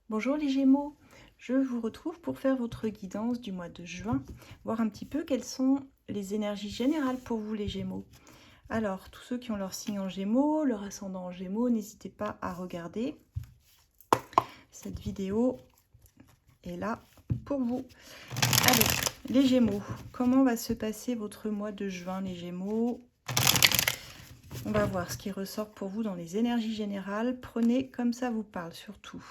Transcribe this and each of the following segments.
Bonjour les Gémeaux, je vous retrouve pour faire votre guidance du mois de juin, voir un petit peu quelles sont les énergies générales pour vous les Gémeaux. Alors, tous ceux qui ont leur signe en Gémeaux, leur ascendant en Gémeaux, n'hésitez pas à regarder. Cette vidéo est là pour vous. Allez, les Gémeaux, comment va se passer votre mois de juin les Gémeaux? On va voir ce qui ressort pour vous dans les énergies générales. Prenez comme ça vous parle surtout.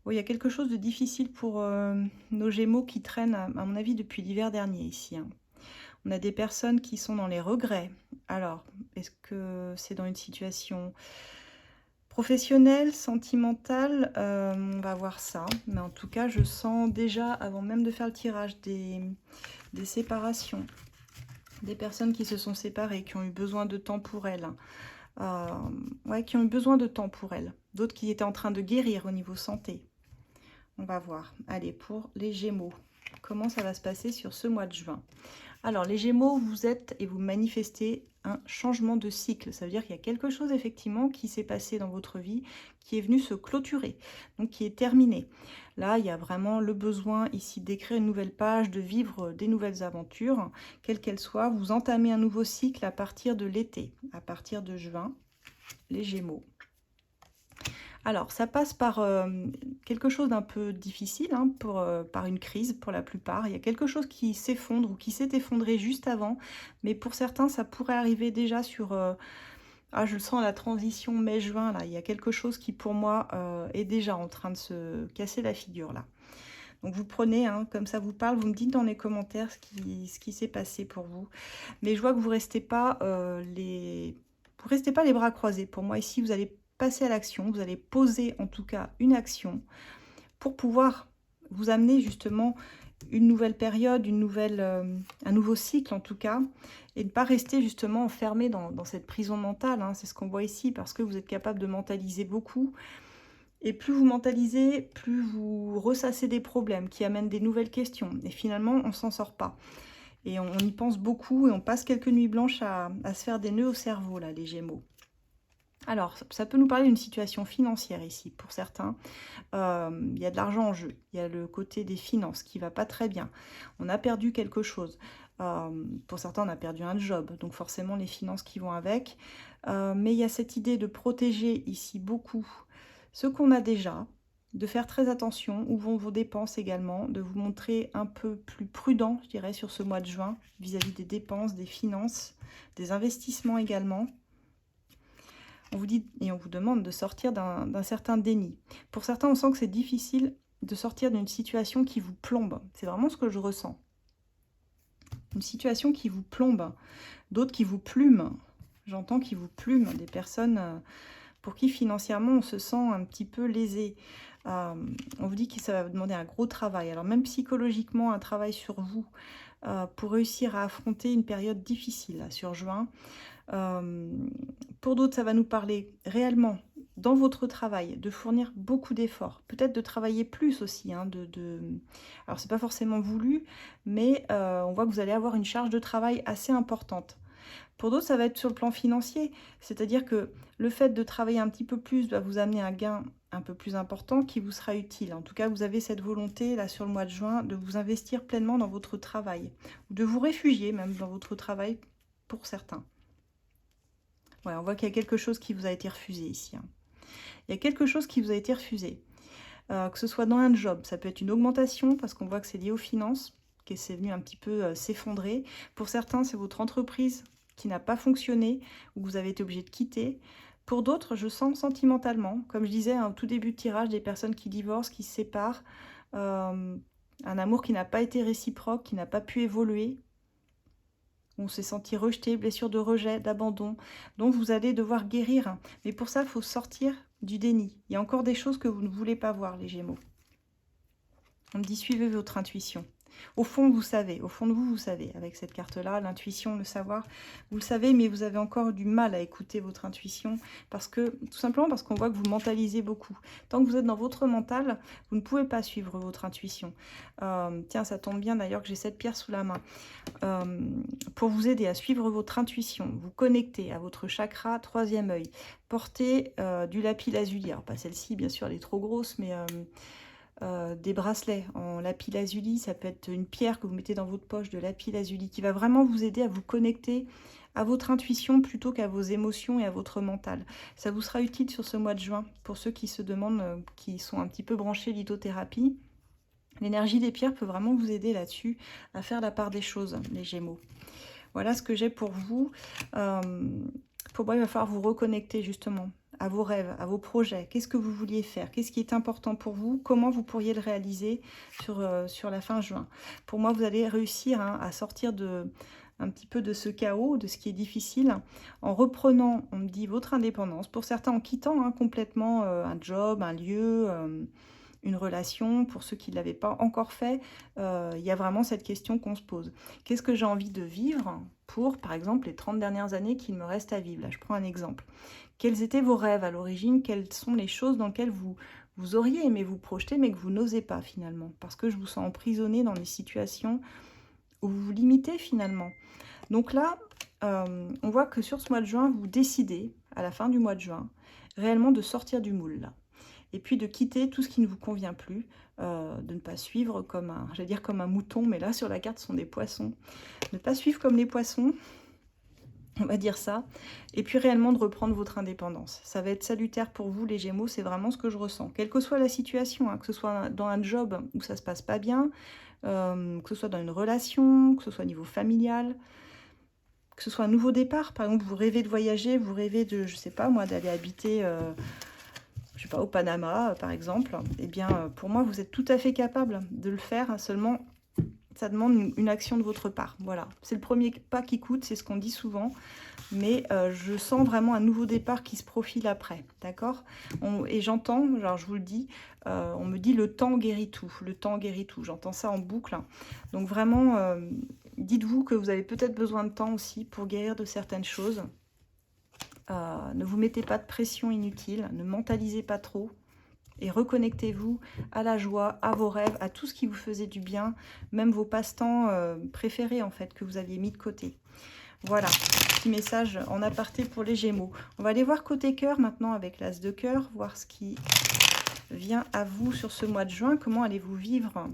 Bon, il y a quelque chose de difficile pour nos Gémeaux qui traînent, à mon avis, depuis l'hiver dernier ici, hein. On a des personnes qui sont dans les regrets. Alors, est-ce que c'est dans une situation professionnelle, sentimentale? On va voir ça. Mais en tout cas, je sens déjà, avant même de faire le tirage, des séparations. Des personnes qui se sont séparées, qui ont eu besoin de temps pour elles. Ouais, qui ont eu besoin de temps pour elles. D'autres qui étaient en train de guérir au niveau santé. On va voir. Allez, pour les Gémeaux, comment ça va se passer sur ce mois de juin? Alors, les Gémeaux, vous êtes et vous manifestez un changement de cycle. Ça veut dire qu'il y a quelque chose, effectivement, qui s'est passé dans votre vie, qui est venu se clôturer, donc qui est terminé. Là, il y a vraiment le besoin ici d'écrire une nouvelle page, de vivre des nouvelles aventures, quelles qu'elles soient. Vous entamez un nouveau cycle à partir de l'été, à partir de juin, les Gémeaux. Alors, ça passe par quelque chose d'un peu difficile, hein, par une crise pour la plupart. Il y a quelque chose qui s'effondre ou qui s'est effondré juste avant, mais pour certains, ça pourrait arriver déjà sur... je le sens à la transition mai-juin, là. Il y a quelque chose qui, pour moi, est déjà en train de se casser la figure, là. Donc, vous prenez, hein, comme ça vous parle, vous me dites dans les commentaires ce qui s'est passé pour vous. Mais je vois que vous restez pas Vous restez pas les bras croisés. Pour moi, ici, vous allez passer à l'action. Vous allez poser, en tout cas, une action pour pouvoir vous amener, justement, une nouvelle période, un nouveau cycle, en tout cas, et ne pas rester, justement, enfermé dans cette prison mentale, hein. C'est ce qu'on voit ici, parce que vous êtes capable de mentaliser beaucoup. Et plus vous mentalisez, plus vous ressassez des problèmes qui amènent des nouvelles questions. Et finalement, on ne s'en sort pas. Et on y pense beaucoup et on passe quelques nuits blanches à se faire des nœuds au cerveau, là, les Gémeaux. Alors, ça peut nous parler d'une situation financière ici, pour certains. Il y a de l'argent en jeu. Il y a le côté des finances qui va pas très bien. On a perdu quelque chose. Pour certains, on a perdu un job. Donc forcément, les finances qui vont avec. Mais il y a cette idée de protéger ici beaucoup ce qu'on a déjà, de faire très attention où vont vos dépenses également, de vous montrer un peu plus prudent, je dirais, sur ce mois de juin, vis-à-vis des dépenses, des finances, des investissements également. On vous dit et on vous demande de sortir d'un certain déni. Pour certains, on sent que c'est difficile de sortir d'une situation qui vous plombe. C'est vraiment ce que je ressens. Une situation qui vous plombe, d'autres qui vous plument. J'entends qui vous plument, des personnes pour qui financièrement on se sent un petit peu lésé. On vous dit que ça va vous demander un gros travail. Alors même psychologiquement, un travail sur vous pour réussir à affronter une période difficile là, sur juin. Pour d'autres, ça va nous parler réellement dans votre travail, de fournir beaucoup d'efforts, peut-être de travailler plus aussi. Hein, Alors, c'est pas forcément voulu, mais on voit que vous allez avoir une charge de travail assez importante. Pour d'autres, ça va être sur le plan financier, c'est-à-dire que le fait de travailler un petit peu plus va vous amener un gain un peu plus important qui vous sera utile. En tout cas, vous avez cette volonté, là, sur le mois de juin, de vous investir pleinement dans votre travail, ou de vous réfugier même dans votre travail pour certains. Ouais, on voit qu'il y a quelque chose qui vous a été refusé ici, hein. Il y a quelque chose qui vous a été refusé. Que ce soit dans un job, ça peut être une augmentation, parce qu'on voit que c'est lié aux finances, que c'est venu un petit peu s'effondrer. Pour certains, c'est votre entreprise qui n'a pas fonctionné, ou que vous avez été obligé de quitter. Pour d'autres, je sens sentimentalement, comme je disais au tout début de tirage, des personnes qui divorcent, qui se séparent, un amour qui n'a pas été réciproque, qui n'a pas pu évoluer. On s'est senti rejeté, blessure de rejet, d'abandon. Donc vous allez devoir guérir. Mais pour ça, il faut sortir du déni. Il y a encore des choses que vous ne voulez pas voir, les Gémeaux. On me dit, suivez votre intuition. Au fond, vous savez, au fond de vous, vous savez, avec cette carte-là, l'intuition, le savoir, vous le savez, mais vous avez encore du mal à écouter votre intuition, parce que, tout simplement parce qu'on voit que vous mentalisez beaucoup. Tant que vous êtes dans votre mental, vous ne pouvez pas suivre votre intuition. Tiens, ça tombe bien d'ailleurs que j'ai cette pierre sous la main. Pour vous aider à suivre votre intuition, vous connecter à votre chakra, troisième œil. Portez du lapis lazuli. Alors, pas celle-ci, bien sûr, elle est trop grosse, mais... des bracelets en lapis lazuli, ça peut être une pierre que vous mettez dans votre poche de lapis lazuli qui va vraiment vous aider à vous connecter à votre intuition plutôt qu'à vos émotions et à votre mental. Ça vous sera utile sur ce mois de juin pour ceux qui se demandent, qui sont un petit peu branchés lithothérapie. L'énergie des pierres peut vraiment vous aider là-dessus à faire la part des choses, les Gémeaux. Voilà ce que j'ai pour vous. Pour moi, il va falloir vous reconnecter justement à vos rêves, à vos projets. Qu'est-ce que vous vouliez faire? Qu'est-ce qui est important pour vous? Comment vous pourriez le réaliser sur la fin juin? Pour moi, vous allez réussir à sortir un petit peu de ce chaos, de ce qui est difficile, en reprenant, on me dit, votre indépendance. Pour certains, en quittant complètement un job, un lieu, une relation. Pour ceux qui ne l'avaient pas encore fait, il y a vraiment cette question qu'on se pose. Qu'est-ce que j'ai envie de vivre pour, par exemple, les 30 dernières années qu'il me reste à vivre? Là, je prends un exemple. Quels étaient vos rêves à l'origine? Quelles sont les choses dans lesquelles vous auriez aimé vous projeter, mais que vous n'osez pas finalement? Parce que je vous sens emprisonné dans des situations où vous vous limitez finalement. Donc là, on voit que sur ce mois de juin, vous décidez, à la fin du mois de juin, réellement de sortir du moule là. Et puis de quitter tout ce qui ne vous convient plus, de ne pas suivre comme j'allais dire comme un mouton, mais là sur la carte ce sont des poissons. Ne pas suivre comme les poissons, on va dire ça, et puis réellement de reprendre votre indépendance. Ça va être salutaire pour vous les Gémeaux, c'est vraiment ce que je ressens. Quelle que soit la situation, que ce soit dans un job où ça se passe pas bien, que ce soit dans une relation, que ce soit au niveau familial, que ce soit un nouveau départ, par exemple vous rêvez de voyager, vous rêvez de, je sais pas moi, d'aller habiter... je sais pas, au Panama, par exemple, eh bien, pour moi, vous êtes tout à fait capable de le faire, seulement, ça demande une action de votre part. Voilà, c'est le premier pas qui coûte, c'est ce qu'on dit souvent, mais je sens vraiment un nouveau départ qui se profile après, d'accord? Et j'entends, alors je vous le dis, on me dit le temps guérit tout, j'entends ça en boucle. Donc vraiment, dites-vous que vous avez peut-être besoin de temps aussi pour guérir de certaines choses. Ne vous mettez pas de pression inutile, ne mentalisez pas trop et reconnectez-vous à la joie, à vos rêves, à tout ce qui vous faisait du bien, même vos passe-temps préférés en fait que vous aviez mis de côté. Voilà, petit message en aparté pour les Gémeaux. On va aller voir côté cœur maintenant avec l'As de cœur, voir ce qui vient à vous sur ce mois de juin. Comment allez-vous vivre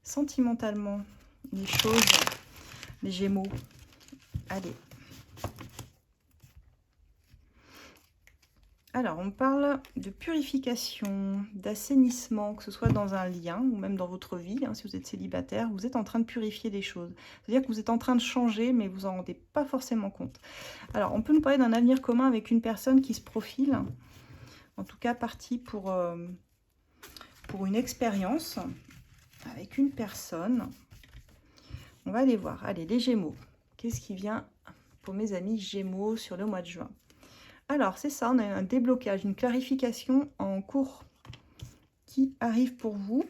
sentimentalement les choses, les Gémeaux? Allez. Alors, on parle de purification, d'assainissement, que ce soit dans un lien ou même dans votre vie. Si vous êtes célibataire, vous êtes en train de purifier des choses. C'est-à-dire que vous êtes en train de changer, mais vous en rendez pas forcément compte. Alors, on peut nous parler d'un avenir commun avec une personne qui se profile. En tout cas, partie pour une expérience avec une personne. On va aller voir. Allez, les Gémeaux. Qu'est-ce qui vient pour mes amis Gémeaux sur le mois de juin? Alors, c'est ça, on a un déblocage, une clarification en cours qui arrive pour vous.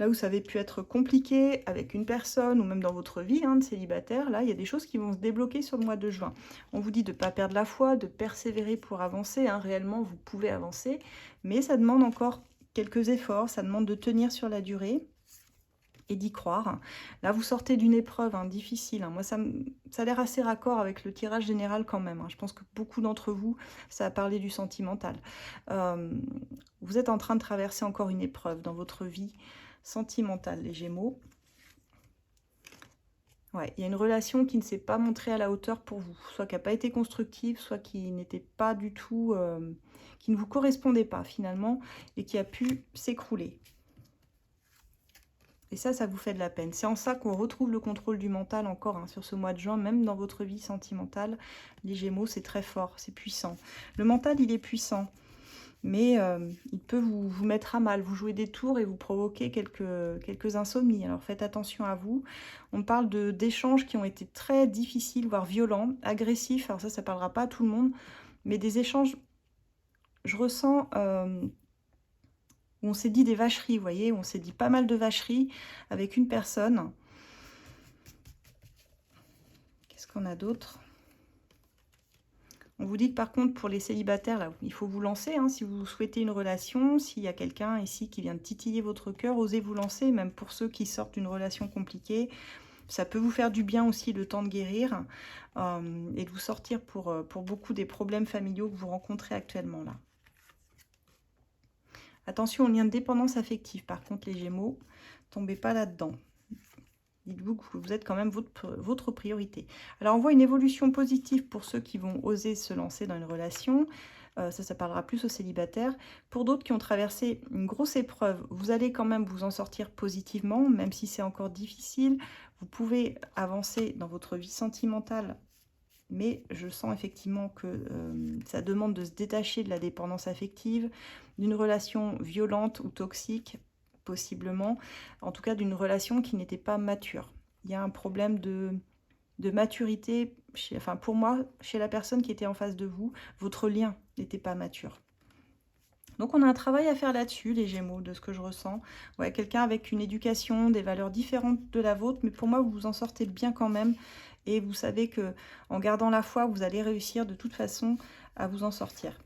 Là où ça avait pu être compliqué avec une personne ou même dans votre vie de célibataire, là, il y a des choses qui vont se débloquer sur le mois de juin. On vous dit de ne pas perdre la foi, de persévérer pour avancer. Réellement, vous pouvez avancer, mais ça demande encore quelques efforts, ça demande de tenir sur la durée et d'y croire. Là, vous sortez d'une épreuve difficile. Moi, ça a l'air assez raccord avec le tirage général quand même. Je pense que beaucoup d'entre vous, ça a parlé du sentimental. Vous êtes en train de traverser encore une épreuve dans votre vie sentimentale, les Gémeaux. Ouais, il y a une relation qui ne s'est pas montrée à la hauteur pour vous. Soit qui n'a pas été constructive, soit qui n'était pas du tout... qui ne vous correspondait pas finalement et qui a pu s'écrouler. Et ça vous fait de la peine. C'est en ça qu'on retrouve le contrôle du mental encore sur ce mois de juin, même dans votre vie sentimentale. Les Gémeaux, c'est très fort, c'est puissant. Le mental, il est puissant, mais il peut vous mettre à mal, vous jouer des tours et vous provoquer quelques insomnies. Alors faites attention à vous. On parle d'échanges qui ont été très difficiles, voire violents, agressifs. Alors ça ne parlera pas à tout le monde, mais des échanges, je ressens... où on s'est dit des vacheries, vous voyez, on s'est dit pas mal de vacheries avec une personne. qu'on a d'autre? On vous dit que par contre, pour les célibataires, là, il faut vous lancer. Hein, si vous souhaitez une relation, s'il y a quelqu'un ici qui vient de titiller votre cœur, osez vous lancer, même pour ceux qui sortent d'une relation compliquée. Ça peut vous faire du bien aussi le temps de guérir et de vous sortir pour beaucoup des problèmes familiaux que vous rencontrez actuellement là. Attention aux liens de dépendance affective. Par contre, les Gémeaux, tombez pas là-dedans. Dites-vous que vous êtes quand même votre priorité. Alors, on voit une évolution positive pour ceux qui vont oser se lancer dans une relation. Ça parlera plus aux célibataires. Pour d'autres qui ont traversé une grosse épreuve, vous allez quand même vous en sortir positivement, même si c'est encore difficile. Vous pouvez avancer dans votre vie sentimentale, mais je sens effectivement que ça demande de se détacher de la dépendance affective, d'une relation violente ou toxique, possiblement, en tout cas d'une relation qui n'était pas mature. Il y a un problème de maturité, enfin pour moi, chez la personne qui était en face de vous, votre lien n'était pas mature. Donc on a un travail à faire là-dessus, les Gémeaux, de ce que je ressens. Ouais, quelqu'un avec une éducation, des valeurs différentes de la vôtre, mais pour moi, vous vous en sortez bien quand même. Et vous savez que en gardant la foi, vous allez réussir de toute façon à vous en sortir.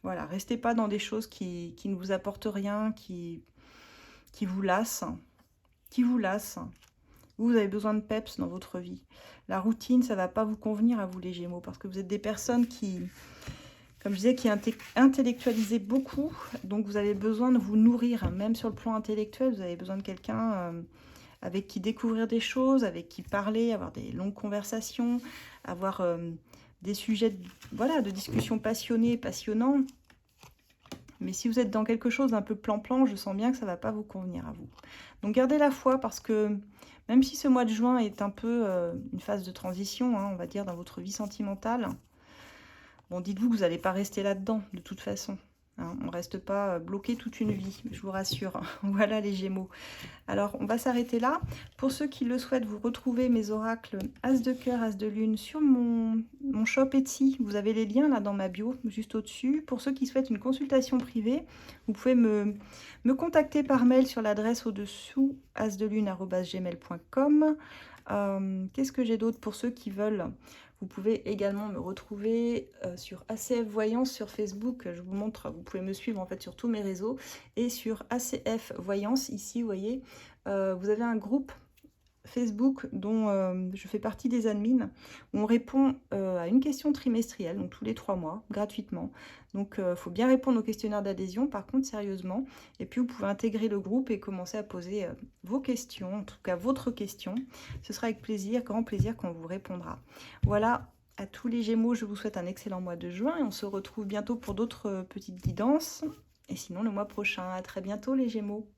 Voilà, restez pas dans des choses qui ne vous apportent rien, qui vous lassent, Vous avez besoin de peps dans votre vie. La routine, ça ne va pas vous convenir à vous, les Gémeaux, parce que vous êtes des personnes qui, comme je disais, qui intellectualisez beaucoup. Donc, vous avez besoin de vous nourrir, même sur le plan intellectuel. Vous avez besoin de quelqu'un avec qui découvrir des choses, avec qui parler, avoir des longues conversations, avoir des sujets de discussion passionnés, passionnants. Mais si vous êtes dans quelque chose d'un peu plan-plan, je sens bien que ça ne va pas vous convenir à vous. Donc gardez la foi parce que même si ce mois de juin est un peu une phase de transition, hein, on va dire, dans votre vie sentimentale, bon, dites-vous que vous n'allez pas rester là-dedans de toute façon. Hein, on ne reste pas bloqué toute une vie, je vous rassure. Voilà les Gémeaux. Alors, on va s'arrêter là. Pour ceux qui le souhaitent, vous retrouvez mes oracles As de cœur, As de lune sur mon shop Etsy. Vous avez les liens là dans ma bio, juste au-dessus. Pour ceux qui souhaitent une consultation privée, vous pouvez me contacter par mail sur l'adresse au-dessous, asdelune@gmail.com. Qu'est-ce que j'ai d'autre pour ceux qui veulent? Vous pouvez également me retrouver sur ACF Voyance sur Facebook. Je vous montre, vous pouvez me suivre en fait sur tous mes réseaux. Et sur ACF Voyance, ici, vous voyez, vous avez un groupe Facebook dont je fais partie des admins, où on répond à une question trimestrielle, donc tous les 3 mois, gratuitement. Donc il faut bien répondre au questionnaire d'adhésion, par contre sérieusement. Et puis vous pouvez intégrer le groupe et commencer à poser vos questions, en tout cas votre question. Ce sera avec plaisir, grand plaisir qu'on vous répondra. Voilà, à tous les Gémeaux, je vous souhaite un excellent mois de juin et on se retrouve bientôt pour d'autres petites guidances. Et sinon le mois prochain, à très bientôt les Gémeaux.